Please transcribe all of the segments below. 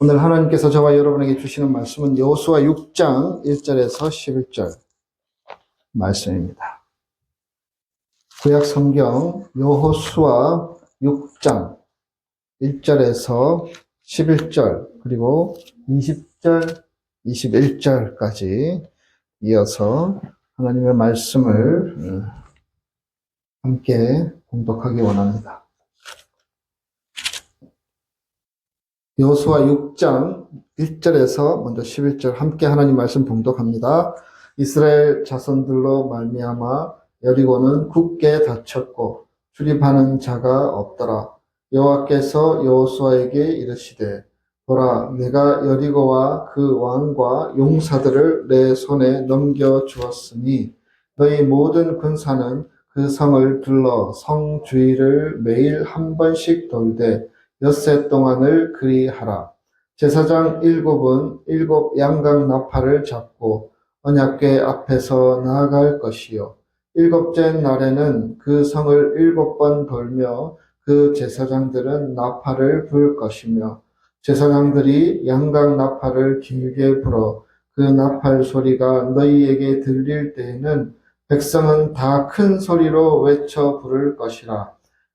오늘 하나님께서 저와 여러분에게 주시는 말씀은 여호수아 6장 1절에서 11절 말씀입니다. 구약 성경 여호수아 6장 1절에서 11절 그리고 20절, 21절까지 이어서 하나님의 말씀을 함께 봉독하기 원합니다. 여호수아 6장 1절에서 먼저 11절 함께 하나님 말씀 봉독합니다. 이스라엘 자손들로 말미암아 여리고는 굳게 닫혔고 출입하는 자가 없더라. 여호와께서 여호수아에게 이르시되 보라, 내가 여리고와 그 왕과 용사들을 내 손에 넘겨 주었으니 너희 모든 군사는 그 성을 둘러 성 주위를 매일 한 번씩 돌되 엿새 동안을 그리하라. 제사장 7은 7 양각 나팔을 잡고 언약궤 앞에서 나아갈 것이요 7째 날에는 그 성을 7번 돌며 그 제사장들은 나팔을 불 것이며 제사장들이 양각 나팔을 길게 불어 그 나팔 소리가 너희에게 들릴 때에는 백성은 다 큰 소리로 외쳐 부를 것이라.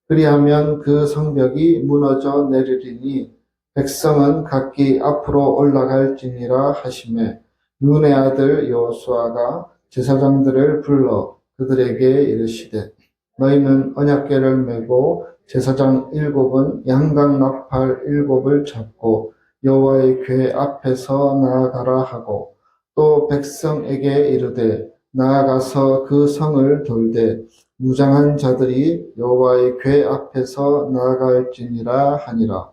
그리하면 그 성벽이 무너져 내리리니 백성은 각기 앞으로 올라갈지니라 하시매 눈의 아들 여호수아가 제사장들을 불러 그들에게 이르시되 너희는 언약궤를 메고 제사장 7은 양각 나팔 7을 잡고 여호와의 궤 앞에서 나아가라 하고 또 백성에게 이르되 나아가서 그 성을 돌되 무장한 자들이 여호와의 궤 앞에서 나아갈지니라 하니라.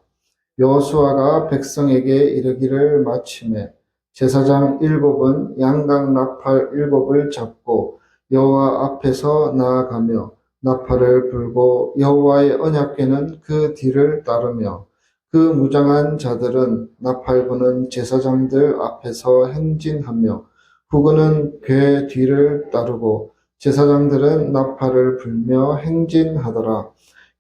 여호수아가 백성에게 이르기를 마치매 제사장 7은 양각 나팔 7을 잡고 여호와 앞에서 나아가며 나팔을 불고 여호와의 언약궤는 그 뒤를 따르며 그 무장한 자들은 나팔 부는 제사장들 앞에서 행진하며 후군은 궤 뒤를 따르고 제사장들은 나팔을 불며 행진하더라.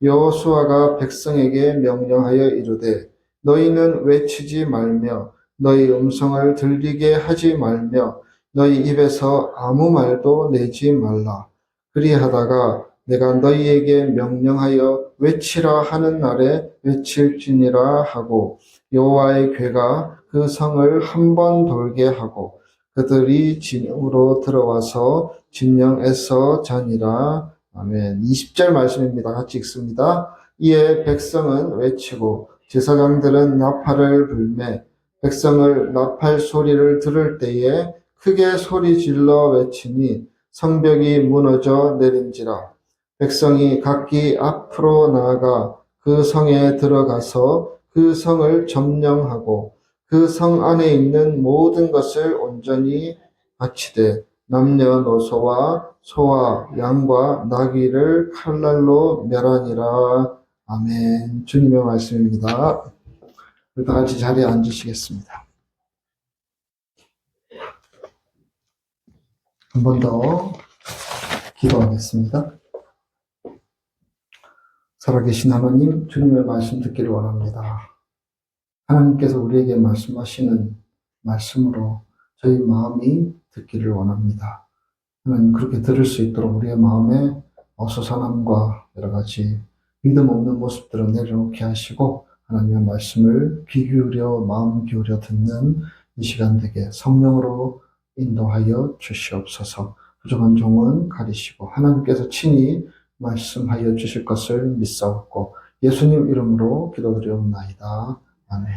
여호수아가 백성에게 명령하여 이르되 너희는 외치지 말며 너희 음성을 들리게 하지 말며 너희 입에서 아무 말도 내지 말라. 그리하다가 내가 너희에게 명령하여 외치라 하는 날에 외칠지니라 하고 여호와의 궤가 그 성을 한 번 돌게 하고 그들이 진영으로 들어와서 진영에서 자니라. 아멘. 20절 말씀입니다. 같이 읽습니다. 이에 백성은 외치고 제사장들은 나팔을 불매 백성을 나팔 소리를 들을 때에 크게 소리 질러 외치니 성벽이 무너져 내린지라. 백성이 각기 앞으로 나아가 그 성에 들어가서 그 성을 점령하고 그 성 안에 있는 모든 것을 온전히 바치되 남녀노소와 소와 양과 나귀를 칼날로 멸하니라. 아멘. 주님의 말씀입니다. 우리 다 같이 자리에 앉으시겠습니다. 한 번 더 기도하겠습니다. 살아계신 하나님, 주님의 말씀 듣기를 원합니다. 하나님께서 우리에게 말씀하시는 말씀으로 저희 마음이 듣기를 원합니다. 하나님, 그렇게 들을 수 있도록 우리의 마음에 어수선함과 여러 가지 믿음 없는 모습들을 내려놓게 하시고 하나님의 말씀을 귀 기울여 마음 기울여 듣는 이 시간 되게 성령으로 인도하여 주시옵소서. 부족한 종은 가리시고 하나님께서 친히 말씀하여 주실 것을 믿사옵고 예수님 이름으로 기도드리옵나이다. 아멘.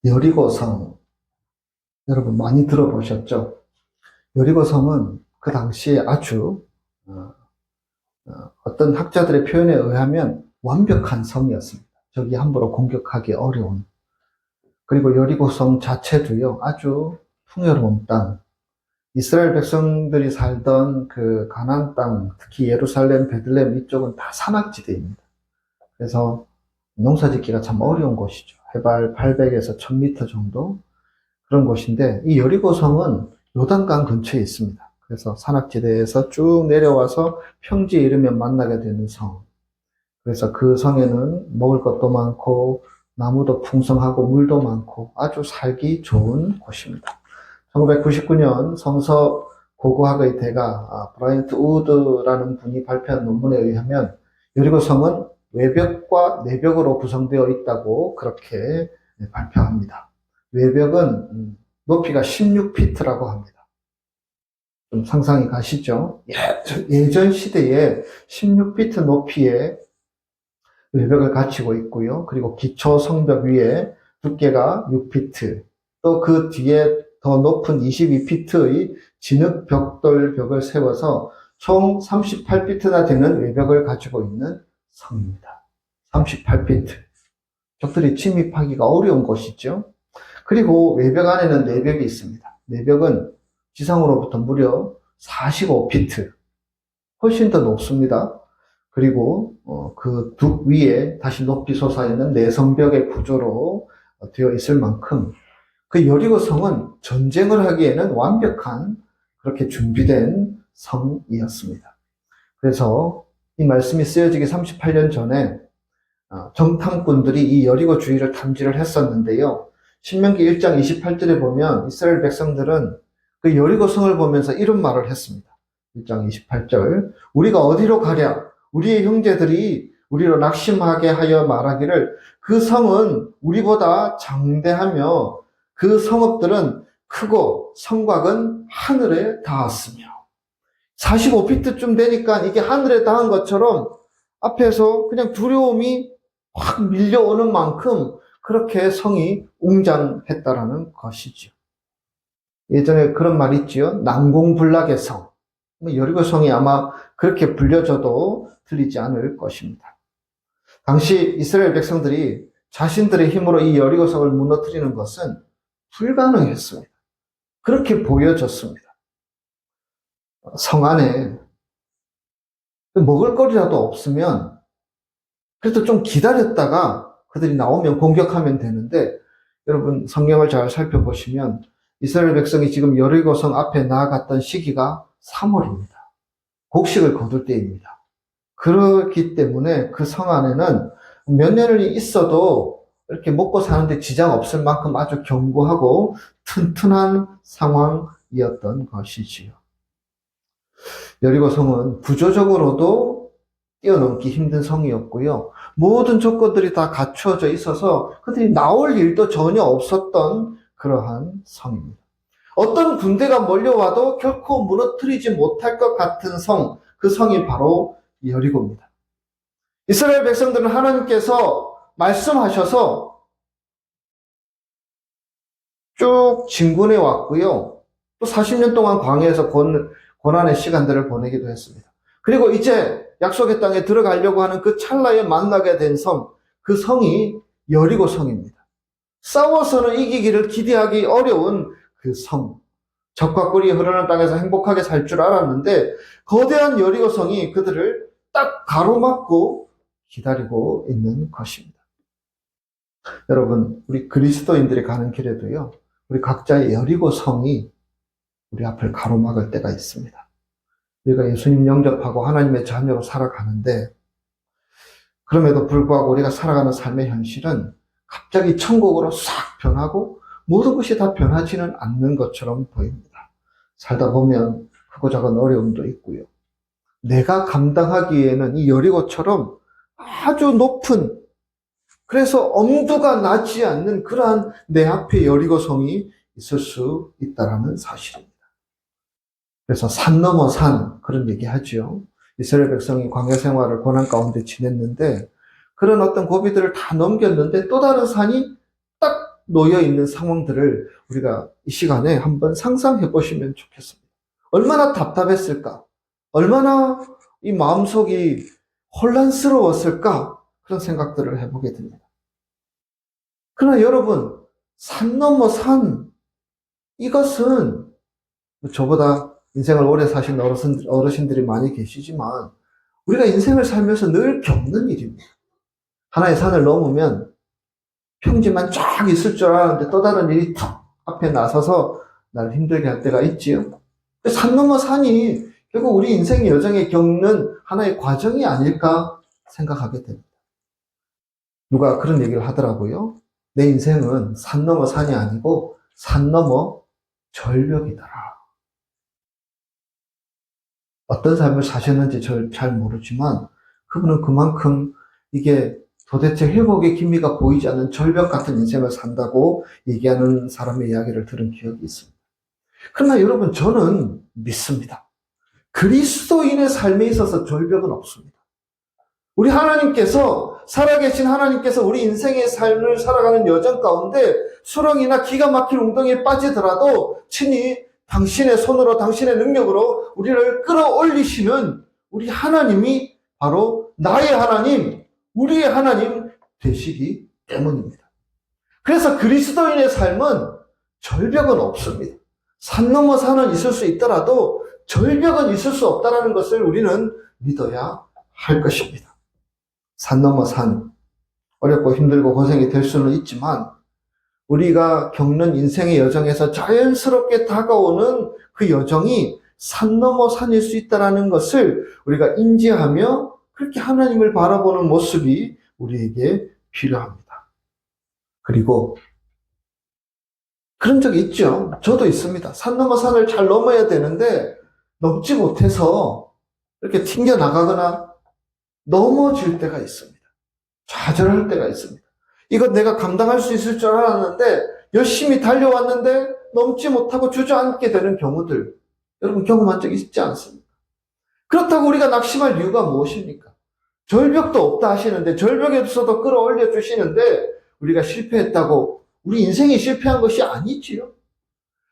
여리고성, 여러분 많이 들어보셨죠? 여리고성은 그 당시에 아주 어떤 학자들의 표현에 의하면 완벽한 성이었습니다. 저기 함부로 공격하기 어려운. 그리고 여리고성 자체도요, 아주 풍요로운 땅. 이스라엘 백성들이 살던 그 가나안 땅, 특히 예루살렘, 베들레헴 이쪽은 다 사막지대입니다. 그래서 농사짓기가 참 어려운 곳이죠. 해발 800에서 1000m 정도 그런 곳인데 이 여리고성은 요단강 근처에 있습니다. 그래서 산악지대에서 쭉 내려와서 평지에 이르면 만나게 되는 성. 그래서 그 성에는 먹을 것도 많고 나무도 풍성하고 물도 많고 아주 살기 좋은 곳입니다. 1999년 성서 고고학의 대가 브라이언트 우드라는 분이 발표한 논문에 의하면 여리고 성은 외벽과 내벽으로 구성되어 있다고 그렇게 발표합니다. 외벽은 높이가 16피트라고 합니다. 좀 상상이 가시죠? 예전 시대에 16피트 높이의 외벽을 갖추고 있고요. 그리고 기초 성벽 위에 두께가 6피트, 또 그 뒤에 더 높은 22피트의 진흙 벽돌 벽을 세워서 총 38피트나 되는 외벽을 가지고 있는 성입니다. 38피트. 적들이 침입하기가 어려운 곳이죠. 그리고 외벽 안에는 내벽이 있습니다. 내벽은 지상으로부터 무려 45피트. 훨씬 더 높습니다. 그리고 그 둑 위에 다시 높이 솟아있는 내성벽의 구조로 되어 있을 만큼 그 여리고 성은 전쟁을 하기에는 완벽한 그렇게 준비된 성이었습니다. 그래서 이 말씀이 쓰여지기 38년 전에 정탐꾼들이 이 여리고 주위를 탐지를 했었는데요. 신명기 1장 28절에 보면 이스라엘 백성들은 그 여리고 성을 보면서 이런 말을 했습니다. 1장 28절 우리가 어디로 가랴? 우리의 형제들이 우리로 낙심하게 하여 말하기를 그 성은 우리보다 장대하며 그 성읍들은 크고 성곽은 하늘에 닿았으며 45피트쯤 되니까 이게 하늘에 닿은 것처럼 앞에서 그냥 두려움이 확 밀려오는 만큼 그렇게 성이 웅장했다라는 것이죠. 예전에 그런 말 있지요. 난공불락의 성. 여리고 성이 아마 그렇게 불려져도 틀리지 않을 것입니다. 당시 이스라엘 백성들이 자신들의 힘으로 이 여리고 성을 무너뜨리는 것은 불가능했습니다. 그렇게 보여졌습니다. 성 안에 먹을거리라도 없으면 그래도 좀 기다렸다가 그들이 나오면 공격하면 되는데 여러분 성경을 잘 살펴보시면 이스라엘 백성이 지금 여리고 성 앞에 나아갔던 시기가 3월입니다. 곡식을 거둘 때입니다. 그렇기 때문에 그 성 안에는 몇 년을 있어도 이렇게 먹고 사는데 지장 없을 만큼 아주 견고하고 튼튼한 상황이었던 것이지요. 여리고 성은 구조적으로도 뛰어넘기 힘든 성이었고요. 모든 조건들이 다 갖추어져 있어서 그들이 나올 일도 전혀 없었던 그러한 성입니다. 어떤 군대가 몰려와도 결코 무너뜨리지 못할 것 같은 성, 그 성이 바로 여리고입니다. 이스라엘 백성들은 하나님께서 말씀하셔서 쭉 진군해 왔고요. 또 40년 동안 광야에서 고난의 시간들을 보내기도 했습니다. 그리고 이제 약속의 땅에 들어가려고 하는 그 찰나에 만나게 된 성, 그 성이 여리고 성입니다. 싸워서는 이기기를 기대하기 어려운 그 성. 적과 꿀이 흐르는 땅에서 행복하게 살 줄 알았는데 거대한 여리고 성이 그들을 딱 가로막고 기다리고 있는 것입니다. 여러분, 우리 그리스도인들이 가는 길에도요, 우리 각자의 여리고 성이 우리 앞을 가로막을 때가 있습니다. 우리가 예수님 영접하고 하나님의 자녀로 살아가는데 그럼에도 불구하고 우리가 살아가는 삶의 현실은 갑자기 천국으로 싹 변하고 모든 것이 다 변하지는 않는 것처럼 보입니다. 살다 보면 크고 작은 어려움도 있고요. 내가 감당하기에는 이 여리고처럼 아주 높은, 그래서 엄두가 나지 않는 그러한 내 앞에 여리고성이 있을 수 있다는 사실입니다. 그래서 산 넘어 산, 그런 얘기 하죠. 이스라엘 백성이 광야 생활을 고난 가운데 지냈는데 그런 어떤 고비들을 다 넘겼는데 또 다른 산이 딱 놓여 있는 상황들을 우리가 이 시간에 한번 상상해 보시면 좋겠습니다. 얼마나 답답했을까? 얼마나 이 마음속이 혼란스러웠을까? 그런 생각들을 해보게 됩니다. 그러나 여러분, 산 넘어 산, 이것은 저보다 인생을 오래 사신 어르신들이 많이 계시지만 우리가 인생을 살면서 늘 겪는 일입니다. 하나의 산을 넘으면 평지만 쫙 있을 줄 알았는데 또 다른 일이 툭 앞에 나서서 나를 힘들게 할 때가 있지요. 산 넘어 산이 결국 우리 인생의 여정에 겪는 하나의 과정이 아닐까 생각하게 됩니다. 누가 그런 얘기를 하더라고요. 내 인생은 산 넘어 산이 아니고 산 넘어 절벽이더라. 어떤 삶을 사셨는지 잘 모르지만 그분은 그만큼 이게 도대체 회복의 기미가 보이지 않는 절벽 같은 인생을 산다고 얘기하는 사람의 이야기를 들은 기억이 있습니다. 그러나 여러분, 저는 믿습니다. 그리스도인의 삶에 있어서 절벽은 없습니다. 우리 하나님께서, 살아계신 하나님께서 우리 인생의 삶을 살아가는 여정 가운데 수렁이나 기가 막힌 웅덩이에 빠지더라도 친히 당신의 손으로, 당신의 능력으로 우리를 끌어올리시는 우리 하나님이 바로 나의 하나님, 우리의 하나님 되시기 때문입니다. 그래서 그리스도인의 삶은 절벽은 없습니다. 산 넘어 산은 있을 수 있더라도 절벽은 있을 수 없다는 것을 우리는 믿어야 할 것입니다. 산 넘어 산, 어렵고 힘들고 고생이 될 수는 있지만 우리가 겪는 인생의 여정에서 자연스럽게 다가오는 그 여정이 산 넘어 산일 수 있다는 것을 우리가 인지하며 그렇게 하나님을 바라보는 모습이 우리에게 필요합니다. 그리고 그런 적이 있죠. 저도 있습니다. 산 넘어 산을 잘 넘어야 되는데 넘지 못해서 이렇게 튕겨나가거나 넘어질 때가 있습니다. 좌절할 때가 있습니다. 이거 내가 감당할 수 있을 줄 알았는데 열심히 달려왔는데 넘지 못하고 주저앉게 되는 경우들, 여러분 경험한 적 있지 않습니까? 그렇다고 우리가 낙심할 이유가 무엇입니까? 절벽도 없다 하시는데, 절벽이 없어도 끌어올려 주시는데 우리가 실패했다고 우리 인생이 실패한 것이 아니지요.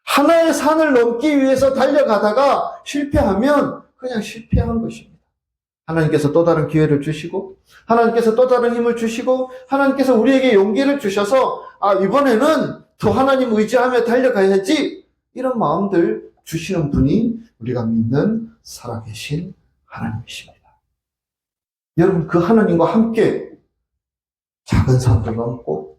하나의 산을 넘기 위해서 달려가다가 실패하면 그냥 실패한 것입니다. 하나님께서 또 다른 기회를 주시고, 하나님께서 또 다른 힘을 주시고, 하나님께서 우리에게 용기를 주셔서 이번에는 더 하나님 의지하며 달려가야지, 이런 마음들 주시는 분이 우리가 믿는 살아계신 하나님이십니다. 여러분, 그 하나님과 함께 작은 산도 넘고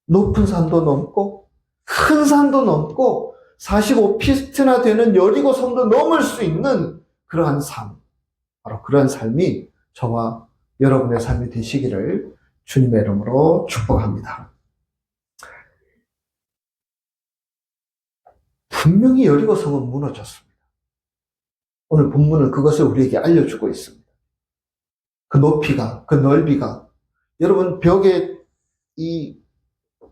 높은 산도 넘고 큰 산도 넘고 45피트나 되는 여리고 섬도 넘을 수 있는 그러한 삶, 바로 그런 삶이 저와 여러분의 삶이 되시기를 주님의 이름으로 축복합니다. 분명히 여리고 성은 무너졌습니다. 오늘 본문은 그것을 우리에게 알려주고 있습니다. 그 높이가, 그 넓이가, 여러분 벽의 이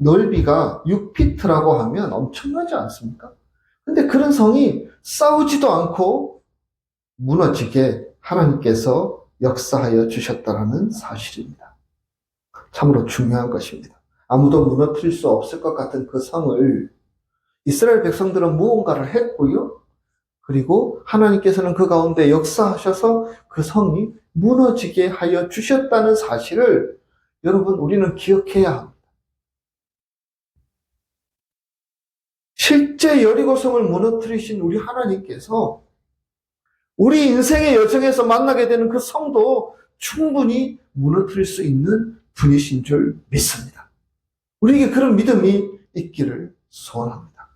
넓이가 6피트라고 하면 엄청나지 않습니까? 근데 그런 성이 싸우지도 않고 무너지게 하나님께서 역사하여 주셨다는 사실입니다. 참으로 중요한 것입니다. 아무도 무너뜨릴 수 없을 것 같은 그 성을 이스라엘 백성들은 무언가를 했고요. 그리고 하나님께서는 그 가운데 역사하셔서 그 성이 무너지게 하여 주셨다는 사실을 여러분 우리는 기억해야 합니다. 실제 여리고성을 무너뜨리신 우리 하나님께서 우리 인생의 여정에서 만나게 되는 그 성도 충분히 무너뜨릴 수 있는 분이신 줄 믿습니다. 우리에게 그런 믿음이 있기를 소원합니다.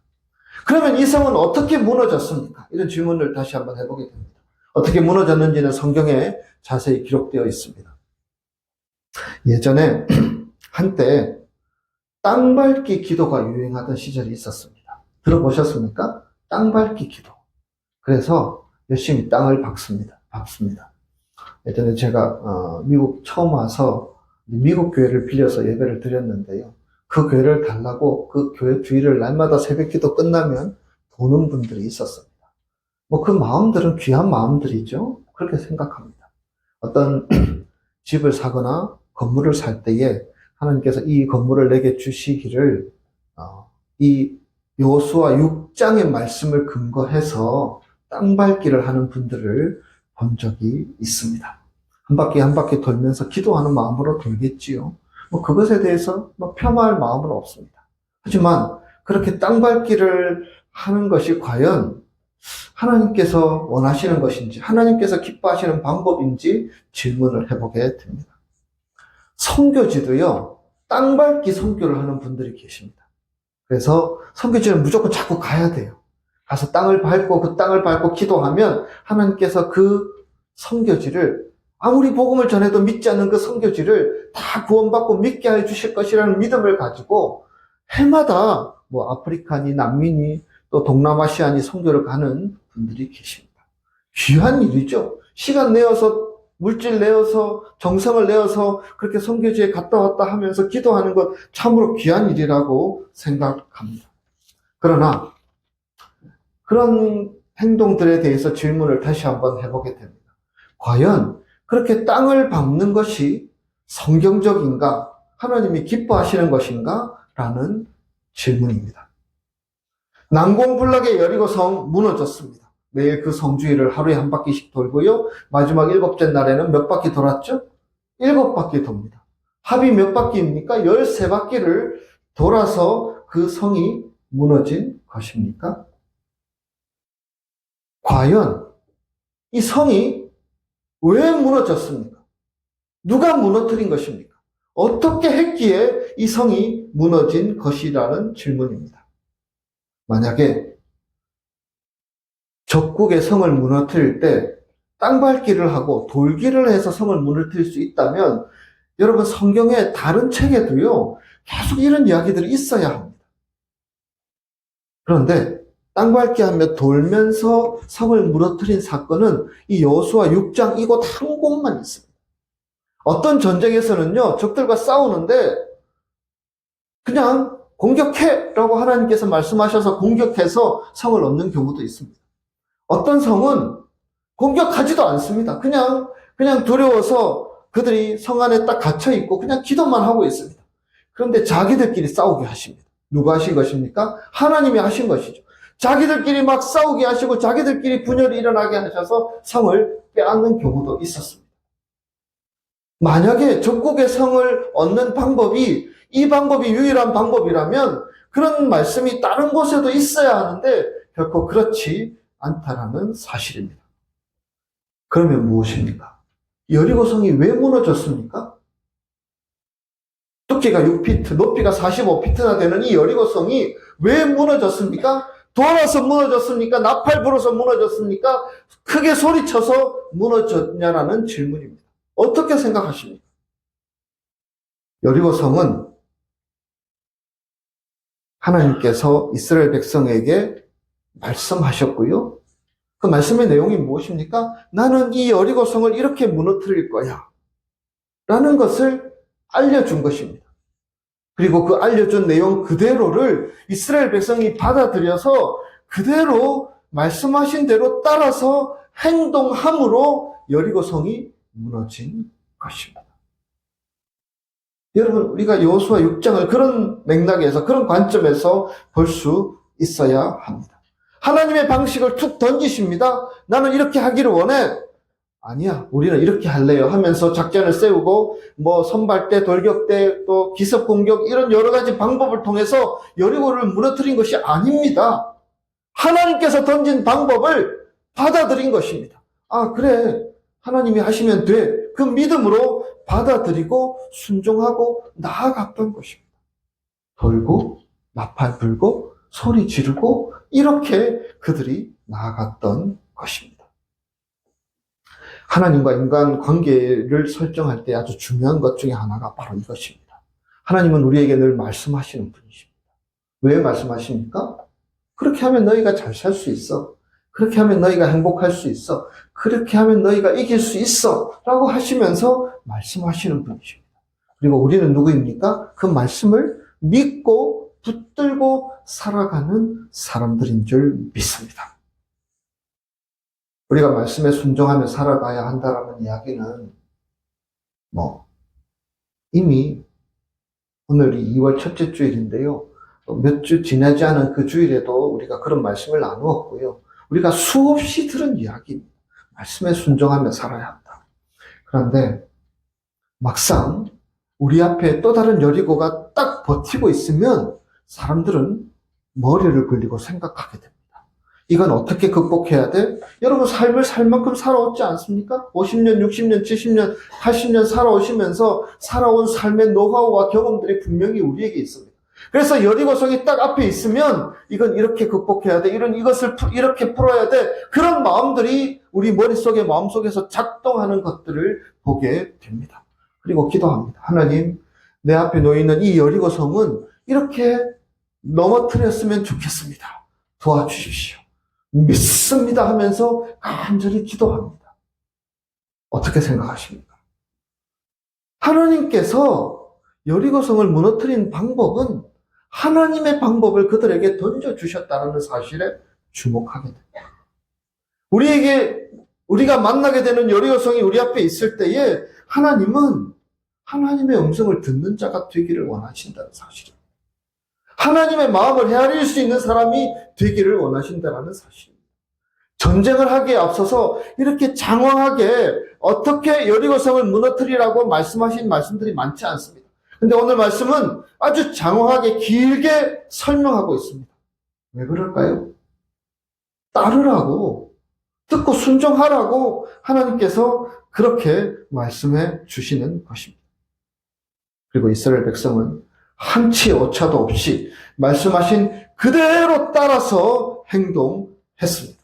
그러면 이 성은 어떻게 무너졌습니까? 이런 질문을 다시 한번 해보게 됩니다. 어떻게 무너졌는지는 성경에 자세히 기록되어 있습니다. 예전에 한때 땅밟기 기도가 유행하던 시절이 있었습니다. 들어보셨습니까? 땅밟기 기도. 그래서 열심히 땅을 밟습니다. 예전에 제가 미국 처음 와서 미국 교회를 빌려서 예배를 드렸는데요. 그 교회를 달라고 그 교회 주일을 날마다 새벽 기도 끝나면 도는 분들이 있었습니다. 그 마음들은 귀한 마음들이죠. 그렇게 생각합니다. 어떤 집을 사거나 건물을 살 때에 하나님께서 이 건물을 내게 주시기를 이 여호수아 6장의 말씀을 근거해서 땅밟기를 하는 분들을 본 적이 있습니다. 한 바퀴 한 바퀴 돌면서 기도하는 마음으로 돌겠지요. 그것에 대해서 폄하할 마음은 없습니다. 하지만 그렇게 땅밟기를 하는 것이 과연 하나님께서 원하시는 것인지, 하나님께서 기뻐하시는 방법인지 질문을 해보게 됩니다. 선교지도요, 땅밟기 선교를 하는 분들이 계십니다. 그래서 선교지는 무조건 자꾸 가야 돼요. 가서 땅을 밟고 그 땅을 밟고 기도하면 하나님께서 그 선교지를 아무리 복음을 전해도 믿지 않는 그 선교지를 다 구원받고 믿게 해 주실 것이라는 믿음을 가지고 해마다 뭐 아프리카니 남미니 또 동남아시아니 선교를 가는 분들이 계십니다. 귀한 일이죠. 시간 내어서 물질 내어서 정성을 내어서 그렇게 선교지에 갔다 왔다 하면서 기도하는 것 참으로 귀한 일이라고 생각합니다. 그러나 그런 행동들에 대해서 질문을 다시 한번 해보게 됩니다. 과연 그렇게 땅을 밟는 것이 성경적인가? 하나님이 기뻐하시는 것인가? 라는 질문입니다. 난공불락의 여리고성 무너졌습니다. 매일 그 성주위를 하루에 한 바퀴씩 돌고요. 마지막 7째 날에는 몇 바퀴 돌았죠? 7바퀴 돕니다. 합이 몇 바퀴입니까? 13바퀴를 돌아서 그 성이 무너진 것입니까? 과연 이 성이 왜 무너졌습니까? 누가 무너뜨린 것입니까? 어떻게 했기에 이 성이 무너진 것이라는 질문입니다. 만약에 적국의 성을 무너뜨릴 때 땅밟기를 하고 돌기를 해서 성을 무너뜨릴 수 있다면 여러분 성경의 다른 책에도요 계속 이런 이야기들이 있어야 합니다. 그런데 땅밟기 하며 돌면서 성을 무너뜨린 사건은 이 여호수아 6장 이곳 한 곳만 있습니다. 어떤 전쟁에서는요 적들과 싸우는데 그냥 공격해! 라고 하나님께서 말씀하셔서 공격해서 성을 얻는 경우도 있습니다. 어떤 성은 공격하지도 않습니다. 그냥 두려워서 그들이 성 안에 딱 갇혀있고 그냥 기도만 하고 있습니다. 그런데 자기들끼리 싸우게 하십니다. 누가 하신 것입니까? 하나님이 하신 것이죠. 자기들끼리 막 싸우게 하시고 자기들끼리 분열이 일어나게 하셔서 성을 빼앗는 경우도 있었습니다. 만약에 적국의 성을 얻는 방법이 이 방법이 유일한 방법이라면 그런 말씀이 다른 곳에도 있어야 하는데 결코 그렇지 않다라는 사실입니다. 그러면 무엇입니까? 여리고성이 왜 무너졌습니까? 두께가 6피트, 높이가 45피트나 되는 이 여리고성이 왜 무너졌습니까? 돌아서 무너졌습니까? 나팔 불어서 무너졌습니까? 크게 소리쳐서 무너졌냐라는 질문입니다. 어떻게 생각하십니까? 여리고성은 하나님께서 이스라엘 백성에게 말씀하셨고요. 그 말씀의 내용이 무엇입니까? 나는 이 여리고성을 이렇게 무너뜨릴 거야. 라는 것을 알려준 것입니다. 그리고 그 알려준 내용 그대로를 이스라엘 백성이 받아들여서 그대로 말씀하신 대로 따라서 행동함으로 여리고성이 무너진 것입니다. 여러분, 우리가 여호수아 6장을 그런 맥락에서, 그런 관점에서 볼 수 있어야 합니다. 하나님의 방식을 툭 던지십니다. 나는 이렇게 하기를 원해. 아니야, 우리는 이렇게 할래요 하면서 작전을 세우고 선발대, 돌격대, 또 기습공격 이런 여러 가지 방법을 통해서 여리고를 무너뜨린 것이 아닙니다. 하나님께서 던진 방법을 받아들인 것입니다. 아, 그래. 하나님이 하시면 돼. 그 믿음으로 받아들이고 순종하고 나아갔던 것입니다. 돌고 나팔 불고 소리 지르고 이렇게 그들이 나아갔던 것입니다. 하나님과 인간 관계를 설정할 때 아주 중요한 것 중에 하나가 바로 이것입니다. 하나님은 우리에게 늘 말씀하시는 분이십니다. 왜 말씀하십니까? 그렇게 하면 너희가 잘 살 수 있어. 그렇게 하면 너희가 행복할 수 있어. 그렇게 하면 너희가 이길 수 있어. 라고 하시면서 말씀하시는 분이십니다. 그리고 우리는 누구입니까? 그 말씀을 믿고 붙들고 살아가는 사람들인 줄 믿습니다. 우리가 말씀에 순종하며 살아가야 한다라는 이야기는 이미 오늘이 2월 첫째 주일인데요. 몇 주 지나지 않은 그 주일에도 우리가 그런 말씀을 나누었고요. 우리가 수없이 들은 이야기입니다. 말씀에 순종하며 살아야 한다. 그런데 막상 우리 앞에 또 다른 여리고가 딱 버티고 있으면 사람들은 머리를 굴리고 생각하게 됩니다. 이건 어떻게 극복해야 돼? 여러분 삶을 살 만큼 살아왔지 않습니까? 50년, 60년, 70년, 80년 살아오시면서 살아온 삶의 노하우와 경험들이 분명히 우리에게 있습니다. 그래서 여리고성이 딱 앞에 있으면 이건 이렇게 극복해야 돼. 이것을 이렇게 풀어야 돼. 그런 마음들이 우리 머릿속에 마음속에서 작동하는 것들을 보게 됩니다. 그리고 기도합니다. 하나님, 내 앞에 놓이는 이 여리고성은 이렇게 넘어뜨렸으면 좋겠습니다. 도와주십시오. 믿습니다 하면서 간절히 기도합니다. 어떻게 생각하십니까? 하나님께서 여리고성을 무너뜨린 방법은 하나님의 방법을 그들에게 던져주셨다는 사실에 주목하게 됩니다. 우리가 만나게 되는 여리고성이 우리 앞에 있을 때에 하나님은 하나님의 음성을 듣는 자가 되기를 원하신다는 사실입니다. 하나님의 마음을 헤아릴 수 있는 사람이 되기를 원하신다는 사실입니다. 전쟁을 하기에 앞서서 이렇게 장황하게 어떻게 여리고성을 무너뜨리라고 말씀하신 말씀들이 많지 않습니다. 근데 오늘 말씀은 아주 장황하게 길게 설명하고 있습니다. 왜 그럴까요? 따르라고, 듣고 순종하라고 하나님께서 그렇게 말씀해 주시는 것입니다. 그리고 이스라엘 백성은 한치의 오차도 없이 말씀하신 그대로 따라서 행동했습니다.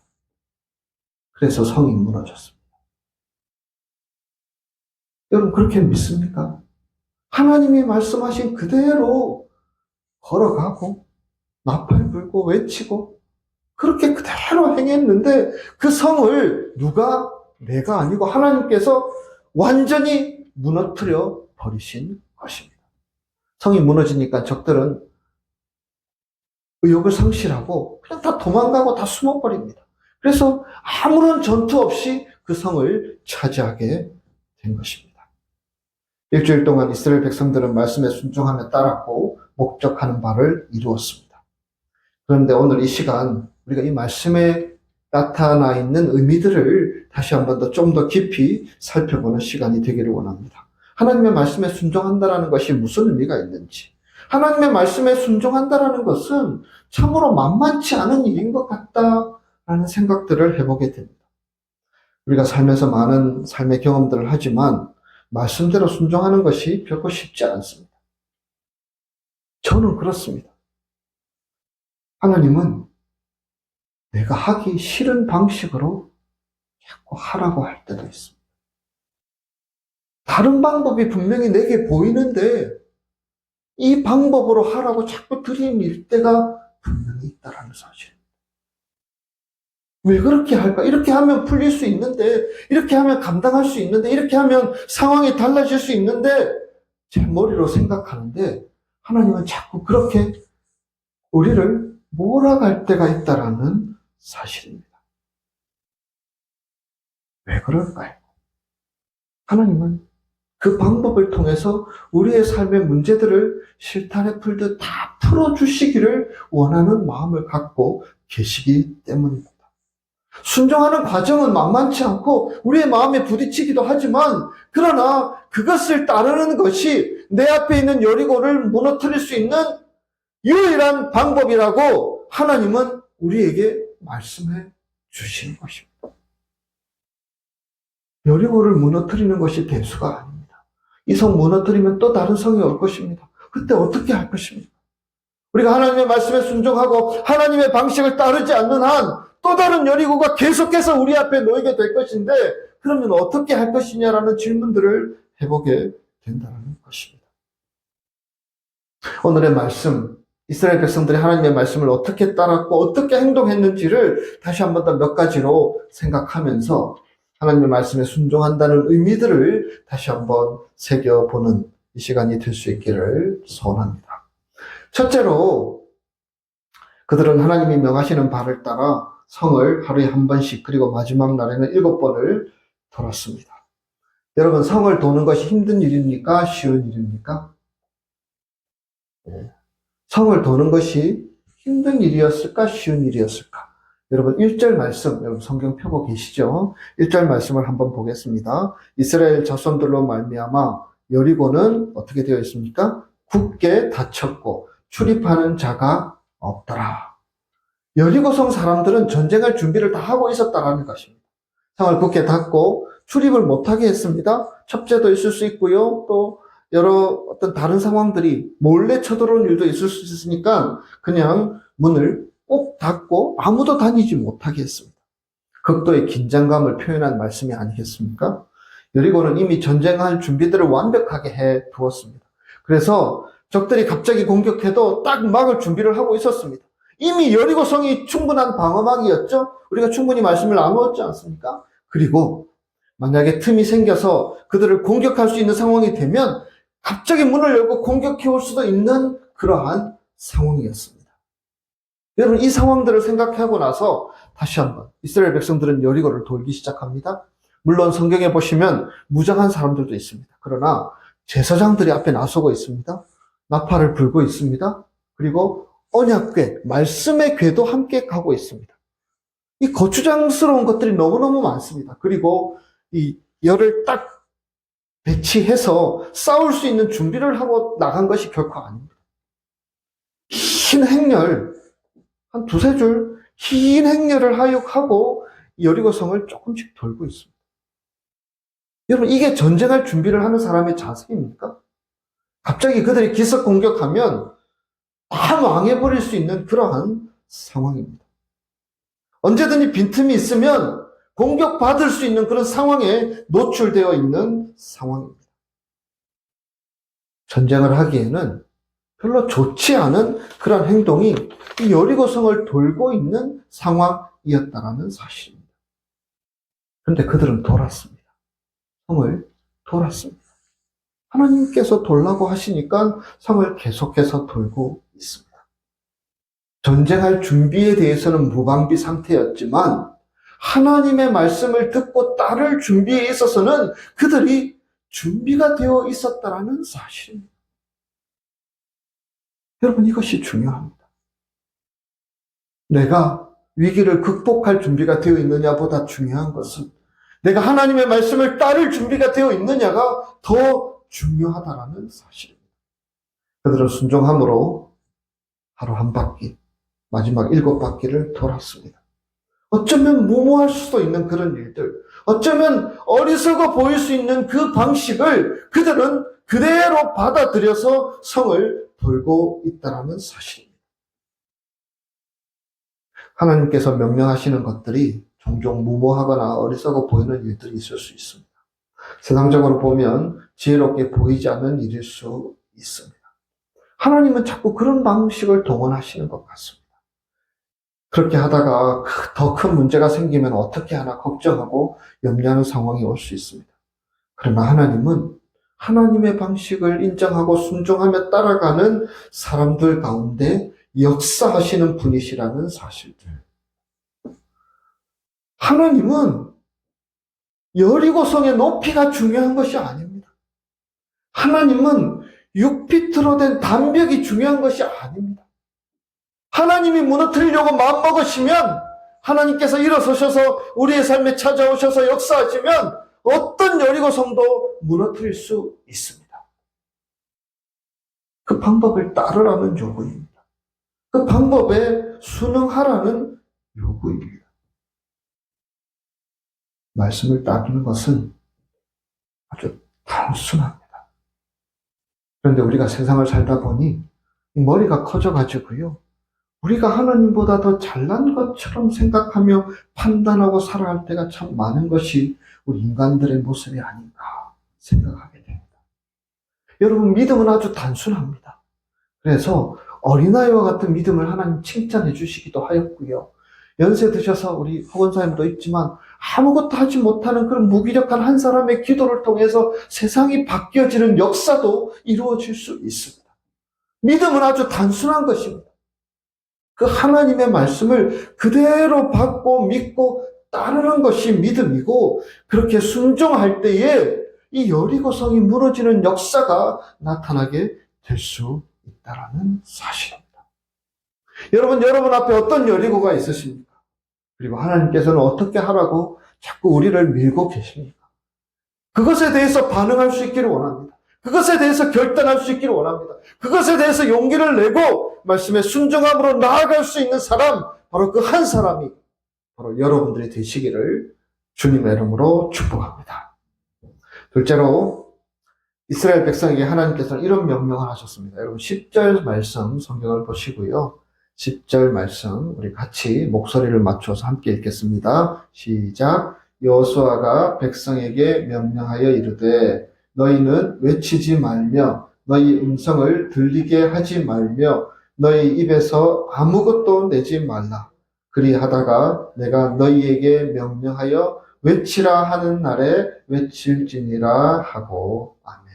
그래서 성이 무너졌습니다. 여러분 그렇게 믿습니까? 하나님이 말씀하신 그대로 걸어가고 나팔 불고 외치고 그렇게 그대로 행했는데 그 성을 내가 아니고 하나님께서 완전히 무너뜨려 버리신 것입니다. 성이 무너지니까 적들은 의욕을 상실하고 그냥 다 도망가고 다 숨어버립니다. 그래서 아무런 전투 없이 그 성을 차지하게 된 것입니다. 일주일 동안 이스라엘 백성들은 말씀에 순종하며 따랐고 목적하는 바를 이루었습니다. 그런데 오늘 이 시간 우리가 이 말씀에 나타나 있는 의미들을 다시 한 번 더 좀 더 깊이 살펴보는 시간이 되기를 원합니다. 하나님의 말씀에 순종한다는 것이 무슨 의미가 있는지, 하나님의 말씀에 순종한다는 것은 참으로 만만치 않은 일인 것 같다라는 생각들을 해보게 됩니다. 우리가 살면서 많은 삶의 경험들을 하지만 말씀대로 순종하는 것이 결코 쉽지 않습니다. 저는 그렇습니다. 하나님은 내가 하기 싫은 방식으로 자꾸 하라고 할 때도 있습니다. 다른 방법이 분명히 내게 보이는데 이 방법으로 하라고 자꾸 들이밀 때가 분명히 있다는 사실입니다. 왜 그렇게 할까? 이렇게 하면 풀릴 수 있는데, 이렇게 하면 감당할 수 있는데, 이렇게 하면 상황이 달라질 수 있는데, 제 머리로 생각하는데 하나님은 자꾸 그렇게 우리를 몰아갈 때가 있다는 사실입니다. 왜 그럴까요? 하나님은 그 방법을 통해서 우리의 삶의 문제들을 실탄에 풀듯 다 풀어주시기를 원하는 마음을 갖고 계시기 때문입니다. 순종하는 과정은 만만치 않고 우리의 마음에 부딪히기도 하지만 그러나 그것을 따르는 것이 내 앞에 있는 여리고를 무너뜨릴 수 있는 유일한 방법이라고 하나님은 우리에게 말씀해 주시는 것입니다. 여리고를 무너뜨리는 것이 대수가 아닙니다. 이 성 무너뜨리면 또 다른 성이 올 것입니다. 그때 어떻게 할 것입니까? 우리가 하나님의 말씀에 순종하고 하나님의 방식을 따르지 않는 한 또 다른 여리고가 계속해서 우리 앞에 놓이게 될 것인데 그러면 어떻게 할 것이냐라는 질문들을 해보게 된다는 것입니다. 오늘의 말씀, 이스라엘 백성들이 하나님의 말씀을 어떻게 따랐고 어떻게 행동했는지를 다시 한 번 더 몇 가지로 생각하면서 하나님의 말씀에 순종한다는 의미들을 다시 한번 새겨보는 이 시간이 될 수 있기를 소원합니다. 첫째로 그들은 하나님이 명하시는 바를 따라 성을 하루에 한 번씩 그리고 마지막 날에는 7번을 돌았습니다. 여러분 성을 도는 것이 힘든 일입니까? 쉬운 일입니까? 성을 도는 것이 힘든 일이었을까? 쉬운 일이었을까? 여러분 1절 말씀, 여러분 성경 펴고 계시죠? 1절 말씀을 한번 보겠습니다. 이스라엘 자손들로 말미암아 여리고는 어떻게 되어 있습니까? 굳게 닫혔고 출입하는 자가 없더라. 여리고성 사람들은 전쟁할 준비를 다 하고 있었다는 것입니다. 성을 굳게 닫고 출입을 못하게 했습니다. 첩제도 있을 수 있고요. 또 여러 어떤 다른 상황들이 몰래 쳐들어온 일도 있을 수 있으니까 그냥 문을 꼭 닫고 아무도 다니지 못하게 했습니다. 극도의 긴장감을 표현한 말씀이 아니겠습니까? 여리고는 이미 전쟁할 준비들을 완벽하게 해 두었습니다. 그래서 적들이 갑자기 공격해도 딱 막을 준비를 하고 있었습니다. 이미 여리고성이 충분한 방어막이었죠? 우리가 충분히 말씀을 나누었지 않습니까? 그리고 만약에 틈이 생겨서 그들을 공격할 수 있는 상황이 되면 갑자기 문을 열고 공격해올 수도 있는 그러한 상황이었습니다. 여러분, 이 상황들을 생각하고 나서 다시 한번 이스라엘 백성들은 여리고를 돌기 시작합니다. 물론 성경에 보시면 무장한 사람들도 있습니다. 그러나 제사장들이 앞에 나서고 있습니다. 나팔을 불고 있습니다. 그리고 언약궤, 말씀의 궤도 함께 가고 있습니다. 이 거추장스러운 것들이 너무너무 많습니다. 그리고 이 열을 딱 배치해서 싸울 수 있는 준비를 하고 나간 것이 결코 아닙니다. 흰 행렬, 한 두세 줄 흰 행렬을 하고 여리고성을 조금씩 돌고 있습니다. 여러분, 이게 전쟁할 준비를 하는 사람의 자세입니까? 갑자기 그들이 기습 공격하면 다 망해버릴 수 있는 그러한 상황입니다. 언제든지 빈틈이 있으면 공격받을 수 있는 그런 상황에 노출되어 있는 상황입니다. 전쟁을 하기에는 별로 좋지 않은 그런 행동이 이 여리고성을 돌고 있는 상황이었다는 사실입니다. 그런데 그들은 돌았습니다. 성을 돌았습니다. 하나님께서 돌라고 하시니까 성을 계속해서 돌고 있습니다. 전쟁할 준비에 대해서는 무방비 상태였지만 하나님의 말씀을 듣고 따를 준비에 있어서는 그들이 준비가 되어 있었다는 사실입니다. 여러분, 이것이 중요합니다. 내가 위기를 극복할 준비가 되어 있느냐보다 중요한 것은 내가 하나님의 말씀을 따를 준비가 되어 있느냐가 더 중요하다는 사실입니다. 그들은 순종함으로 하루 한 바퀴, 마지막 7바퀴를 돌았습니다. 어쩌면 무모할 수도 있는 그런 일들, 어쩌면 어리석어 보일 수 있는 그 방식을 그들은 그대로 받아들여서 성을 돌고 있다는 사실입니다. 하나님께서 명령하시는 것들이 종종 무모하거나 어리석어 보이는 일들이 있을 수 있습니다. 세상적으로 보면 지혜롭게 보이지 않는 일일 수 있습니다. 하나님은 자꾸 그런 방식을 동원하시는 것 같습니다. 그렇게 하다가 더 큰 문제가 생기면 어떻게 하나 걱정하고 염려하는 상황이 올 수 있습니다. 그러나 하나님은 하나님의 방식을 인정하고 순종하며 따라가는 사람들 가운데 역사하시는 분이시라는 사실들. 하나님은 여리고성의 높이가 중요한 것이 아닙니다. 하나님은 6피트로 된 담벽이 중요한 것이 아닙니다. 하나님이 무너뜨리려고 마음먹으시면 하나님께서 일어서셔서 우리의 삶에 찾아오셔서 역사하시면 어떤 여리고성도 무너뜨릴 수 있습니다. 그 방법을 따르라는 요구입니다. 그 방법에 순응하라는 요구입니다. 말씀을 따르는 것은 아주 단순합니다. 그런데 우리가 세상을 살다 보니 머리가 커져가지고요. 우리가 하나님보다 더 잘난 것처럼 생각하며 판단하고 살아갈 때가 참 많은 것이 우리 인간들의 모습이 아닌가 생각하게 됩니다. 여러분, 믿음은 아주 단순합니다. 그래서 어린아이와 같은 믿음을 하나님 칭찬해 주시기도 하였고요. 연세 드셔서 우리 허건사님도 있지만 아무것도 하지 못하는 그런 무기력한 한 사람의 기도를 통해서 세상이 바뀌어지는 역사도 이루어질 수 있습니다. 믿음은 아주 단순한 것입니다. 그 하나님의 말씀을 그대로 받고 믿고 따르는 것이 믿음이고, 그렇게 순종할 때에 이 여리고성이 무너지는 역사가 나타나게 될 수 있다는 사실입니다. 여러분 앞에 어떤 여리고가 있으십니까? 그리고 하나님께서는 어떻게 하라고 자꾸 우리를 밀고 계십니까? 그것에 대해서 반응할 수 있기를 원합니다. 그것에 대해서 결단할 수 있기를 원합니다. 그것에 대해서 용기를 내고 말씀에 순종함으로 나아갈 수 있는 사람, 바로 그 한 사람이 바로 여러분들이 되시기를 주님의 이름으로 축복합니다. 둘째로, 이스라엘 백성에게 하나님께서는 이런 명령을 하셨습니다. 여러분 10절 말씀 성경을 보시고요. 10절 말씀 우리 같이 목소리를 맞춰서 함께 읽겠습니다. 시작. 여호수아가 백성에게 명령하여 이르되 너희는 외치지 말며 너희 음성을 들리게 하지 말며 너희 입에서 아무것도 내지 말라. 그리하다가 내가 너희에게 명령하여 외치라 하는 날에 외칠지니라 하고. 아멘.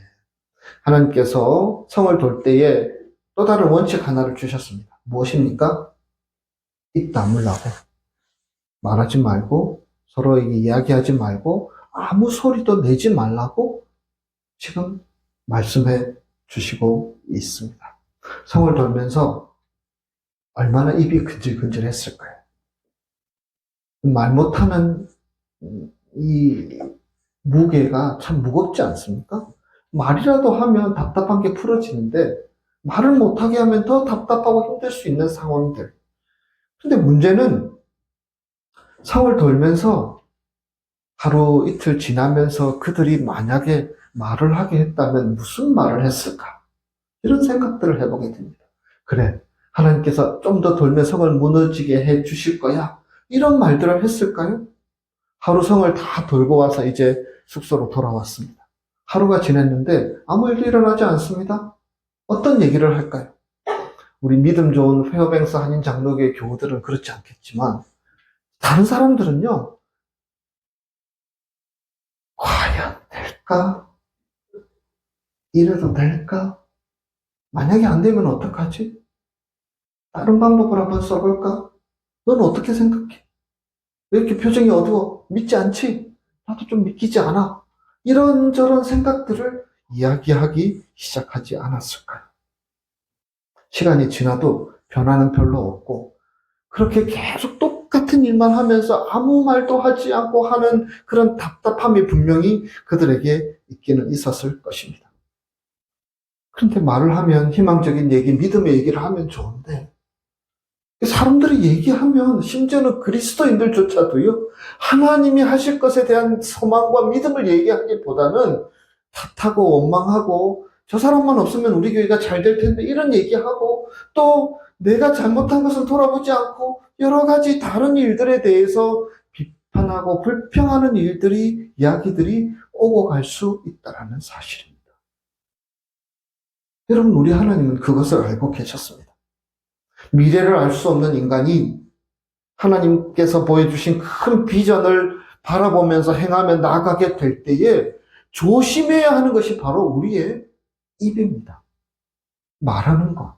하나님께서 성을 돌 때에 또 다른 원칙 하나를 주셨습니다. 무엇입니까? 입 다물라고. 말하지 말고 서로에게 이야기하지 말고 아무 소리도 내지 말라고 지금 말씀해 주시고 있습니다. 성을 돌면서 얼마나 입이 근질근질했을까요? 말 못하는 이 무게가 참 무겁지 않습니까? 말이라도 하면 답답한 게 풀어지는데 말을 못하게 하면 더 답답하고 힘들 수 있는 상황들. 근데 문제는 성을 돌면서 하루 이틀 지나면서 그들이 만약에 말을 하게 했다면 무슨 말을 했을까? 이런 생각들을 해보게 됩니다. 그래, 하나님께서 좀 더 돌면 성을 무너지게 해 주실 거야. 이런 말들을 했을까요? 하루 성을 다 돌고 와서 이제 숙소로 돌아왔습니다. 하루가 지났는데 아무 일도 일어나지 않습니다. 어떤 얘기를 할까요? 우리 믿음 좋은 페어뱅스 한인 장로교회 교우들은 그렇지 않겠지만 다른 사람들은요. 과연 될까? 이래도 될까? 만약에 안 되면 어떡하지? 다른 방법을 한번 써볼까? 넌 어떻게 생각해? 왜 이렇게 표정이 어두워? 믿지 않지? 나도 좀 믿기지 않아. 이런저런 생각들을 이야기하기 시작하지 않았을까요? 시간이 지나도 변화는 별로 없고 그렇게 계속 똑같은 일만 하면서 아무 말도 하지 않고 하는 그런 답답함이 분명히 그들에게 있기는 있었을 것입니다. 그런데 말을 하면 희망적인 얘기, 믿음의 얘기를 하면 좋은데 사람들이 얘기하면 심지어는 그리스도인들조차도요 하나님이 하실 것에 대한 소망과 믿음을 얘기하기보다는 탓하고 원망하고 저 사람만 없으면 우리 교회가 잘 될 텐데 이런 얘기하고 또 내가 잘못한 것은 돌아보지 않고 여러 가지 다른 일들에 대해서 비판하고 불평하는 이야기들이 오고 갈 수 있다는 사실입니다. 여러분, 우리 하나님은 그것을 알고 계셨습니다. 미래를 알 수 없는 인간이 하나님께서 보여주신 큰 비전을 바라보면서 행하며 나아가게 될 때에 조심해야 하는 것이 바로 우리의 입입니다. 말하는 것.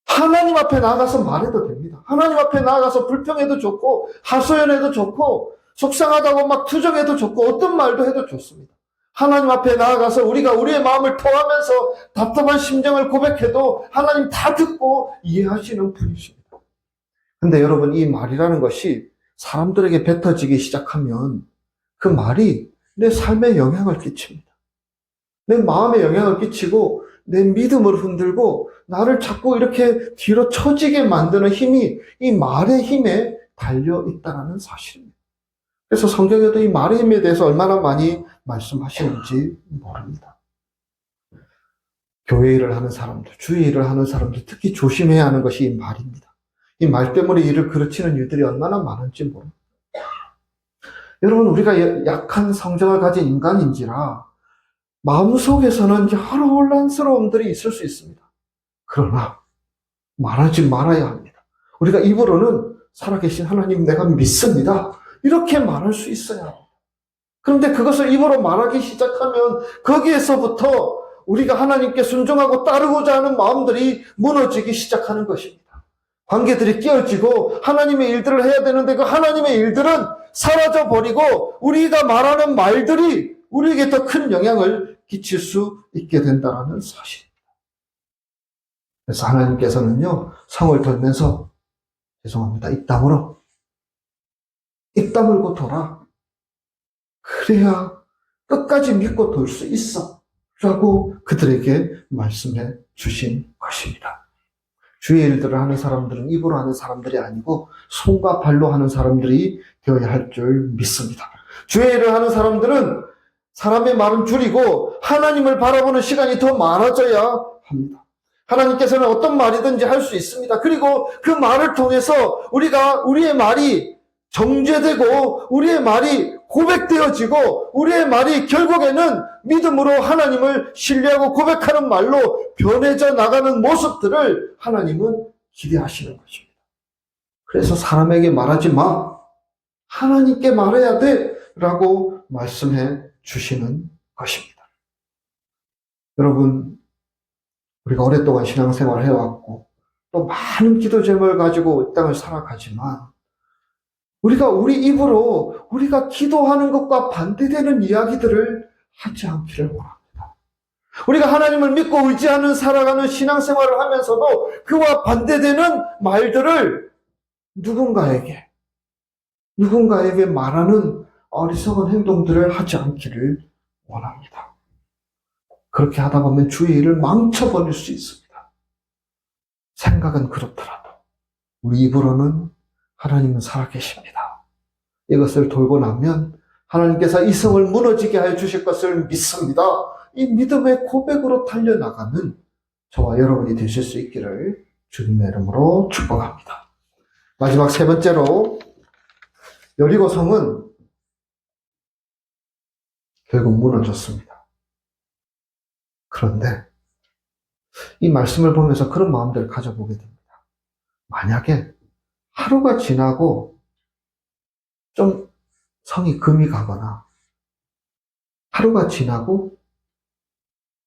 하나님 앞에 나가서 말해도 됩니다. 하나님 앞에 나가서 불평해도 좋고 하소연해도 좋고 속상하다고 막 투정해도 좋고 어떤 말도 해도 좋습니다. 하나님 앞에 나아가서 우리가 우리의 마음을 토하면서 답답한 심정을 고백해도 하나님 다 듣고 이해하시는 분이십니다. 근데 여러분, 이 말이라는 것이 사람들에게 뱉어지기 시작하면 그 말이 내 삶에 영향을 끼칩니다. 내 마음에 영향을 끼치고 내 믿음을 흔들고 나를 자꾸 이렇게 뒤로 처지게 만드는 힘이 이 말의 힘에 달려 있다는 사실입니다. 그래서 성경에도 이 말의 힘에 대해서 얼마나 많이 말씀하시는지 모릅니다. 교회 일을 하는 사람들, 주의 일을 하는 사람들 특히 조심해야 하는 것이 이 말입니다. 이 말 때문에 일을 그르치는 일들이 얼마나 많은지 모릅니다. 여러분, 우리가 약한 성정을 가진 인간인지라 마음속에서는 여러 혼란스러움들이 있을 수 있습니다. 그러나 말하지 말아야 합니다. 우리가 입으로는 살아계신 하나님 내가 믿습니다. 이렇게 말할 수 있어야 합니다. 그런데 그것을 입으로 말하기 시작하면 거기에서부터 우리가 하나님께 순종하고 따르고자 하는 마음들이 무너지기 시작하는 것입니다. 관계들이 깨어지고 하나님의 일들을 해야 되는데 그 하나님의 일들은 사라져버리고 우리가 말하는 말들이 우리에게 더 큰 영향을 끼칠 수 있게 된다는 사실입니다. 그래서 하나님께서는요, 성을 돌면서 죄송합니다. 입 다물고 돌아. 그래야 끝까지 믿고 돌 수 있어. 라고 그들에게 말씀해 주신 것입니다. 주의 일들을 하는 사람들은 입으로 하는 사람들이 아니고 손과 발로 하는 사람들이 되어야 할 줄 믿습니다. 주의 일을 하는 사람들은 사람의 말은 줄이고 하나님을 바라보는 시간이 더 많아져야 합니다. 하나님께서는 어떤 말이든지 할 수 있습니다. 그리고 그 말을 통해서 우리의 말이 정죄되고 우리의 말이 고백되어지고 우리의 말이 결국에는 믿음으로 하나님을 신뢰하고 고백하는 말로 변해져 나가는 모습들을 하나님은 기대하시는 것입니다. 그래서 사람에게 말하지 마. 하나님께 말해야 돼. 라고 말씀해 주시는 것입니다. 여러분, 우리가 오랫동안 신앙생활을 해왔고 또 많은 기도 제목을 가지고 이 땅을 살아가지만 우리가 우리 입으로 우리가 기도하는 것과 반대되는 이야기들을 하지 않기를 원합니다. 우리가 하나님을 믿고 의지하는 살아가는 신앙생활을 하면서도 그와 반대되는 말들을 누군가에게 말하는 어리석은 행동들을 하지 않기를 원합니다. 그렇게 하다 보면 주의 일을 망쳐버릴 수 있습니다. 생각은 그렇더라도 우리 입으로는 하나님은 살아계십니다. 이것을 돌고 나면 하나님께서 이 성을 무너지게 하여 주실 것을 믿습니다. 이 믿음의 고백으로 달려나가는 저와 여러분이 되실 수 있기를 주님의 이름으로 축복합니다. 마지막 세 번째로 여리고 성은 결국 무너졌습니다. 그런데 이 말씀을 보면서 그런 마음들을 가져보게 됩니다. 만약에 하루가 지나고 좀 성이 금이 가거나 하루가 지나고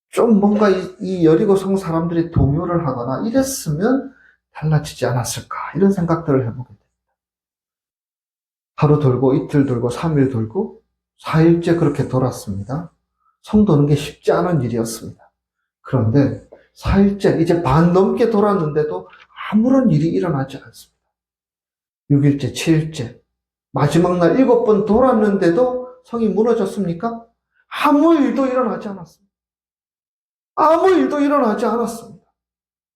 좀 뭔가 이 여리고 성 사람들이 동요를 하거나 이랬으면 달라지지 않았을까 이런 생각들을 해보게 됩니다. 하루 돌고 이틀 돌고 3일 돌고 4일째 그렇게 돌았습니다. 성 도는 게 쉽지 않은 일이었습니다. 그런데 4일째 이제 반 넘게 돌았는데도 아무런 일이 일어나지 않습니다. 6일째 7일째 마지막 날 7번 돌았는데도 성이 무너졌습니까? 아무 일도 일어나지 않았습니다. 아무 일도 일어나지 않았습니다.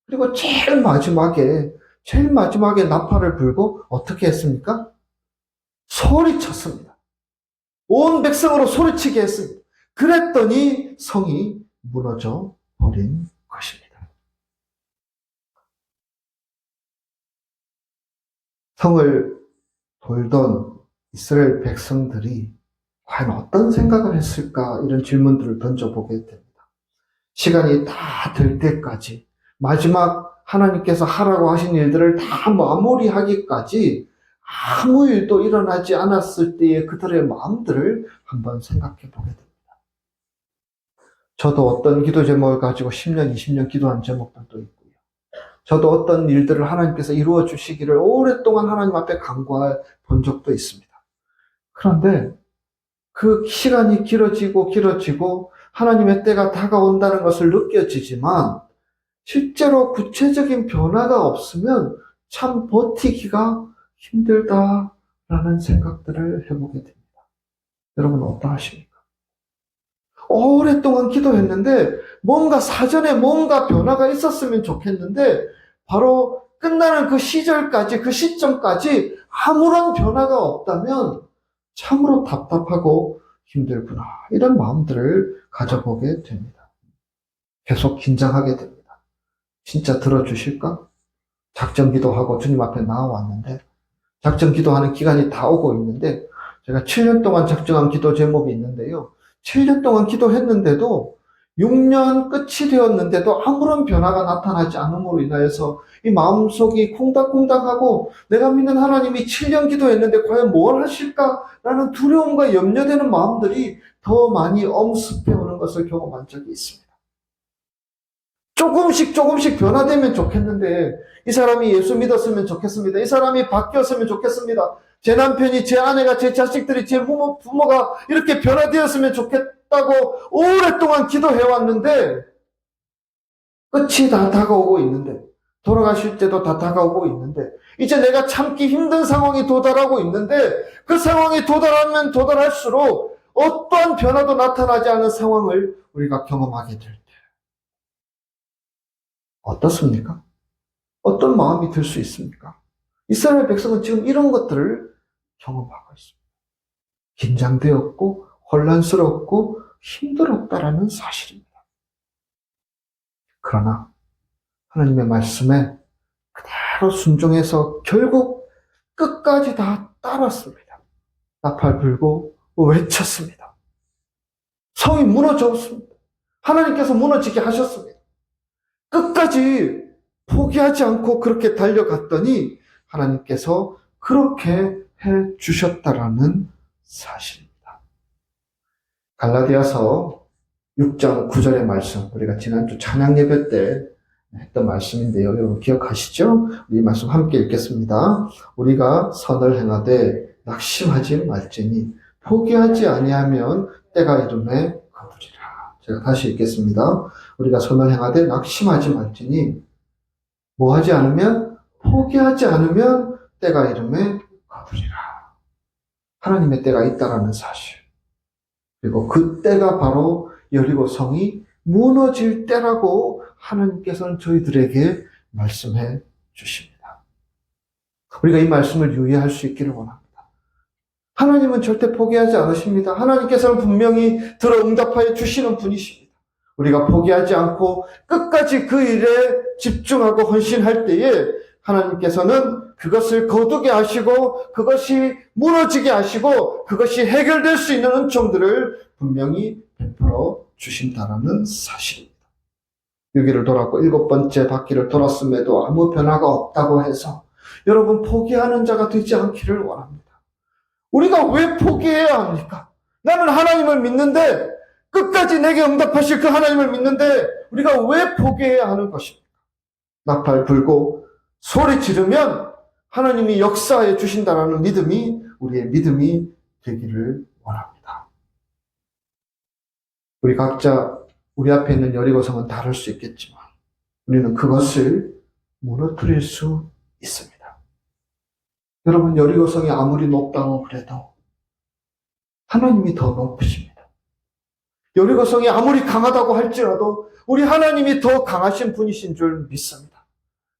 그리고 제일 마지막에 나팔을 불고 어떻게 했습니까? 소리쳤습니다. 온 백성으로 소리치게 했습니다. 그랬더니 성이 무너져 버린 것입니다. 성을 돌던 이스라엘 백성들이 과연 어떤 생각을 했을까 이런 질문들을 던져보게 됩니다. 시간이 다 될 때까지 마지막 하나님께서 하라고 하신 일들을 다 마무리하기까지 아무 일도 일어나지 않았을 때의 그들의 마음들을 한번 생각해 보게 됩니다. 저도 어떤 기도 제목을 가지고 10년, 20년 기도한 제목들도 있고요. 저도 어떤 일들을 하나님께서 이루어 주시기를 오랫동안 하나님 앞에 간구해 본 적도 있습니다. 그런데 그 시간이 길어지고 하나님의 때가 다가온다는 것을 느껴지지만 실제로 구체적인 변화가 없으면 참 버티기가 힘들다라는 생각들을 해보게 됩니다. 여러분 어떠하십니까? 오랫동안 기도했는데 사전에 뭔가 변화가 있었으면 좋겠는데 바로 끝나는 그 시점까지 아무런 변화가 없다면 참으로 답답하고 힘들구나 이런 마음들을 가져보게 됩니다. 계속 긴장하게 됩니다. 진짜 들어주실까? 작전 기도하고 주님 앞에 나와왔는데 작전 기도하는 기간이 다 오고 있는데 제가 7년 동안 작정한 기도 제목이 있는데요. 7년 동안 기도했는데도 6년 끝이 되었는데도 아무런 변화가 나타나지 않음으로 인하여서 이 마음속이 콩닥콩닥하고 내가 믿는 하나님이 7년 기도했는데 과연 뭘 하실까라는 두려움과 염려되는 마음들이 더 많이 엄습해오는 것을 경험한 적이 있습니다. 조금씩 변화되면 좋겠는데 이 사람이 예수 믿었으면 좋겠습니다. 이 사람이 바뀌었으면 좋겠습니다. 제 남편이, 제 아내가, 제 자식들이, 제 부모가 이렇게 변화되었으면 좋겠다고 오랫동안 기도해왔는데 끝이 다 다가오고 있는데 돌아가실 때도 다 다가오고 있는데 이제 내가 참기 힘든 상황이 도달하고 있는데 그 상황이 도달하면 도달할수록 어떠한 변화도 나타나지 않은 상황을 우리가 경험하게 될 때 어떻습니까? 어떤 마음이 들 수 있습니까? 이스라엘 백성은 지금 이런 것들을 경험하고 있습니다. 긴장되었고 혼란스럽고 힘들었다라는 사실입니다. 그러나 하나님의 말씀에 그대로 순종해서 결국 끝까지 다 따랐습니다. 나팔 불고 외쳤습니다. 성이 무너졌습니다. 하나님께서 무너지게 하셨습니다. 끝까지 포기하지 않고 그렇게 달려갔더니 하나님께서 그렇게 해 주셨다라는 사실입니다. 갈라디아서 6장 9절의 말씀, 우리가 지난주 찬양 예배 때 했던 말씀인데요. 여러분 기억하시죠? 이 말씀 함께 읽겠습니다. 우리가 선을 행하되 낙심하지 말지니 포기하지 아니하면 때가 이름에 거두리라. 제가 다시 읽겠습니다. 우리가 선을 행하되 낙심하지 말지니 뭐하지 않으면, 포기하지 않으면 때가 이름에 거두리라. 하나님의 때가 있다라는 사실. 그리고 그 때가 바로 여리고성이 무너질 때라고 하나님께서는 저희들에게 말씀해 주십니다. 우리가 이 말씀을 유의할 수 있기를 원합니다. 하나님은 절대 포기하지 않으십니다. 하나님께서는 분명히 들어 응답하여 주시는 분이십니다. 우리가 포기하지 않고 끝까지 그 일에 집중하고 헌신할 때에 하나님께서는 그것을 거두게 하시고 그것이 무너지게 하시고 그것이 해결될 수 있는 은총들을 분명히 베풀어 주신다는 사실입니다. 6일을 돌았고 7번째 바퀴를 돌았음에도 아무 변화가 없다고 해서 여러분 포기하는 자가 되지 않기를 원합니다. 우리가 왜 포기해야 합니까? 나는 하나님을 믿는데 끝까지 내게 응답하실 그 하나님을 믿는데 우리가 왜 포기해야 하는 것입니까? 나팔 불고 소리 지르면 하나님이 역사해 주신다는 믿음이 우리의 믿음이 되기를 원합니다. 우리 각자 우리 앞에 있는 여리고성은 다를 수 있겠지만 우리는 그것을 무너뜨릴 수 있습니다. 여러분 여리고성이 아무리 높다고 그래도 하나님이 더 높으십니다. 여리고성이 아무리 강하다고 할지라도 우리 하나님이 더 강하신 분이신 줄 믿습니다.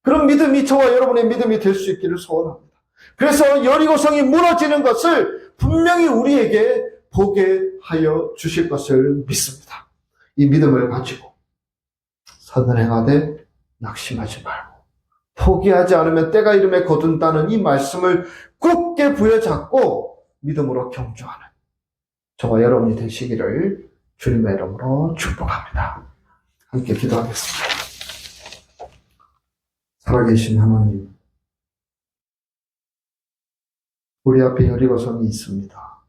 그런 믿음이 저와 여러분의 믿음이 될 수 있기를 소원합니다. 그래서 여리고성이 무너지는 것을 분명히 우리에게 보게 하여 주실 것을 믿습니다. 이 믿음을 가지고 선을 행하되 낙심하지 말고 포기하지 않으면 때가 이름에 거둔다는 이 말씀을 굳게 부여잡고 믿음으로 경주하는 저와 여러분이 되시기를 주님의 이름으로 축복합니다. 함께 기도하겠습니다. 살아계신 하나님, 우리 앞에 여리고성이 있습니다.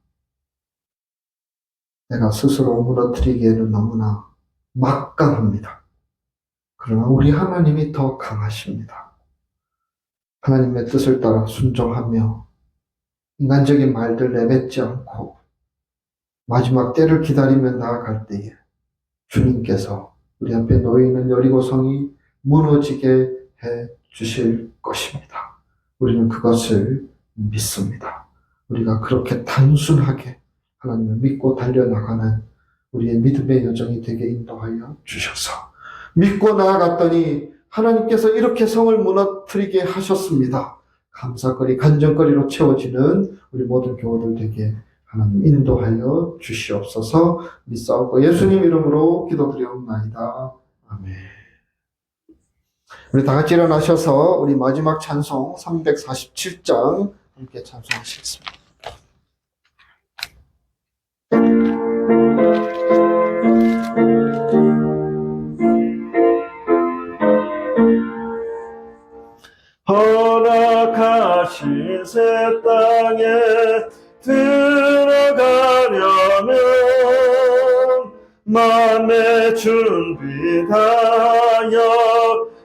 내가 스스로 무너뜨리기에는 너무나 막강합니다. 그러나 우리 하나님이 더 강하십니다. 하나님의 뜻을 따라 순종하며 인간적인 말들 내뱉지 않고 마지막 때를 기다리며 나아갈 때에 주님께서 우리 앞에 놓여있는 여리고성이 무너지게 해 주실 것입니다. 우리는 그것을 믿습니다. 우리가 그렇게 단순하게 하나님을 믿고 달려나가는 우리의 믿음의 여정이 되게 인도하여 주셔서 믿고 나아갔더니 하나님께서 이렇게 성을 무너뜨리게 하셨습니다. 감사거리, 간증거리로 채워지는 우리 모든 교우들 되게 하나님 인도하여 주시옵소서. 믿사옵고 예수님 이름으로 기도드리옵나이다. 아멘. 우리 다 같이 일어나셔서 우리 마지막 찬송 347장 함께 찬송하시겠습니다. 허락하신 새 땅에 들어가려면 마음의 준비하여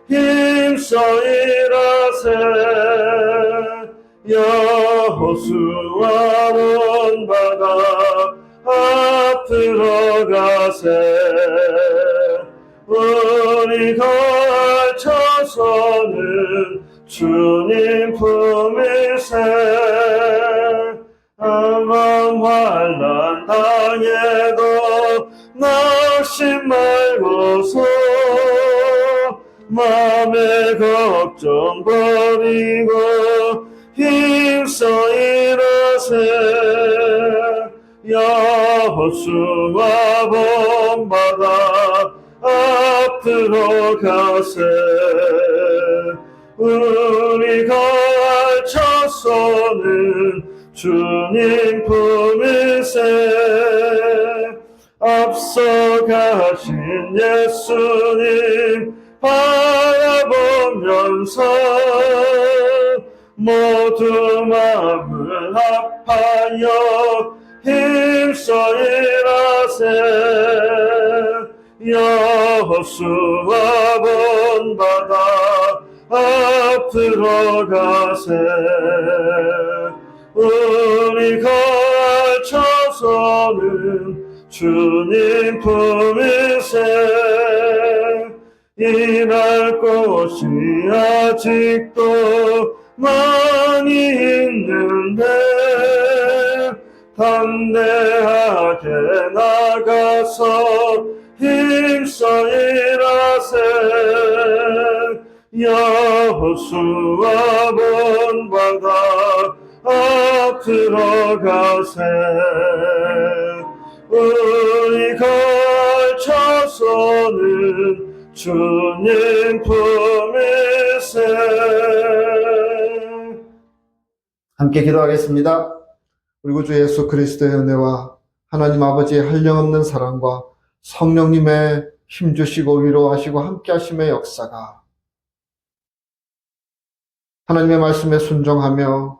힘써 일하세. 여호수아 원바다 앞으로 가세. 우리 걸쳐서는 주님 품일세. 아만 환난 당해도 낙심 말고서 마음의 걱정 버리고 힘써 일하세. 여호수아 여호수아 본받아 앞으로 가세. 우리가 알차서는 주님 품으세. 앞서가신 예수님 바라보면서 모두 마음을 합하여 힘써 일하세. 여호수아 본받아 앞으로 가세. 우리가 알차서는 주님 품으세. 일할 곳이 아직도 많이 있는데 담대하게 나가서 힘써 일하세. 여호수아 본받아 앞으로 가세. 우리가 알차서는 주님 품으세. 함께 기도하겠습니다. 우리 구주 예수 그리스도의 은혜와 하나님 아버지의 한량없는 사랑과 성령님의 힘주시고 위로하시고 함께하심의 역사가 하나님의 말씀에 순종하며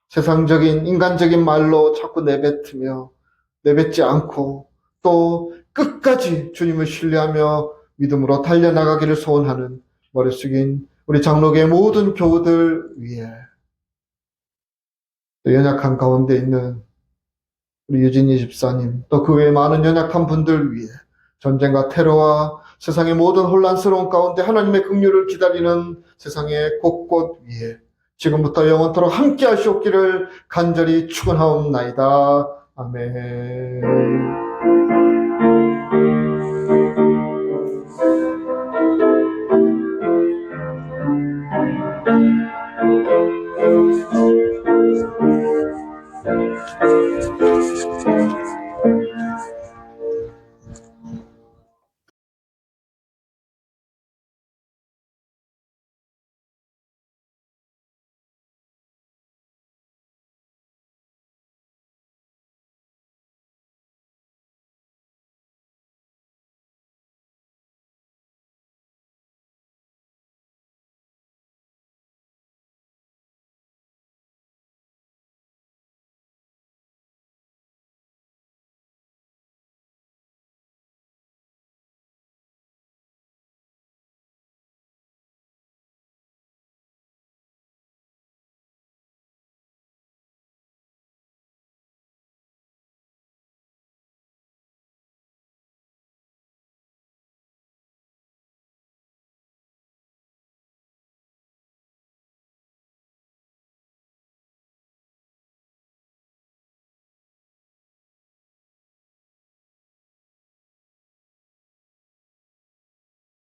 세상적인 인간적인 말로 자꾸 내뱉지 않고 또 끝까지 주님을 신뢰하며 믿음으로 달려나가기를 소원하는 머리 숙인 우리 장로교의 모든 교우들 위해 또 연약한 가운데 있는 우리 유진이 집사님 또 그 외에 많은 연약한 분들 위해 전쟁과 테러와 세상의 모든 혼란스러운 가운데 하나님의 긍휼을 기다리는 세상의 곳곳 위에 지금부터 영원토록 함께 하시옵기를 간절히 축원하옵나이다. 아멘.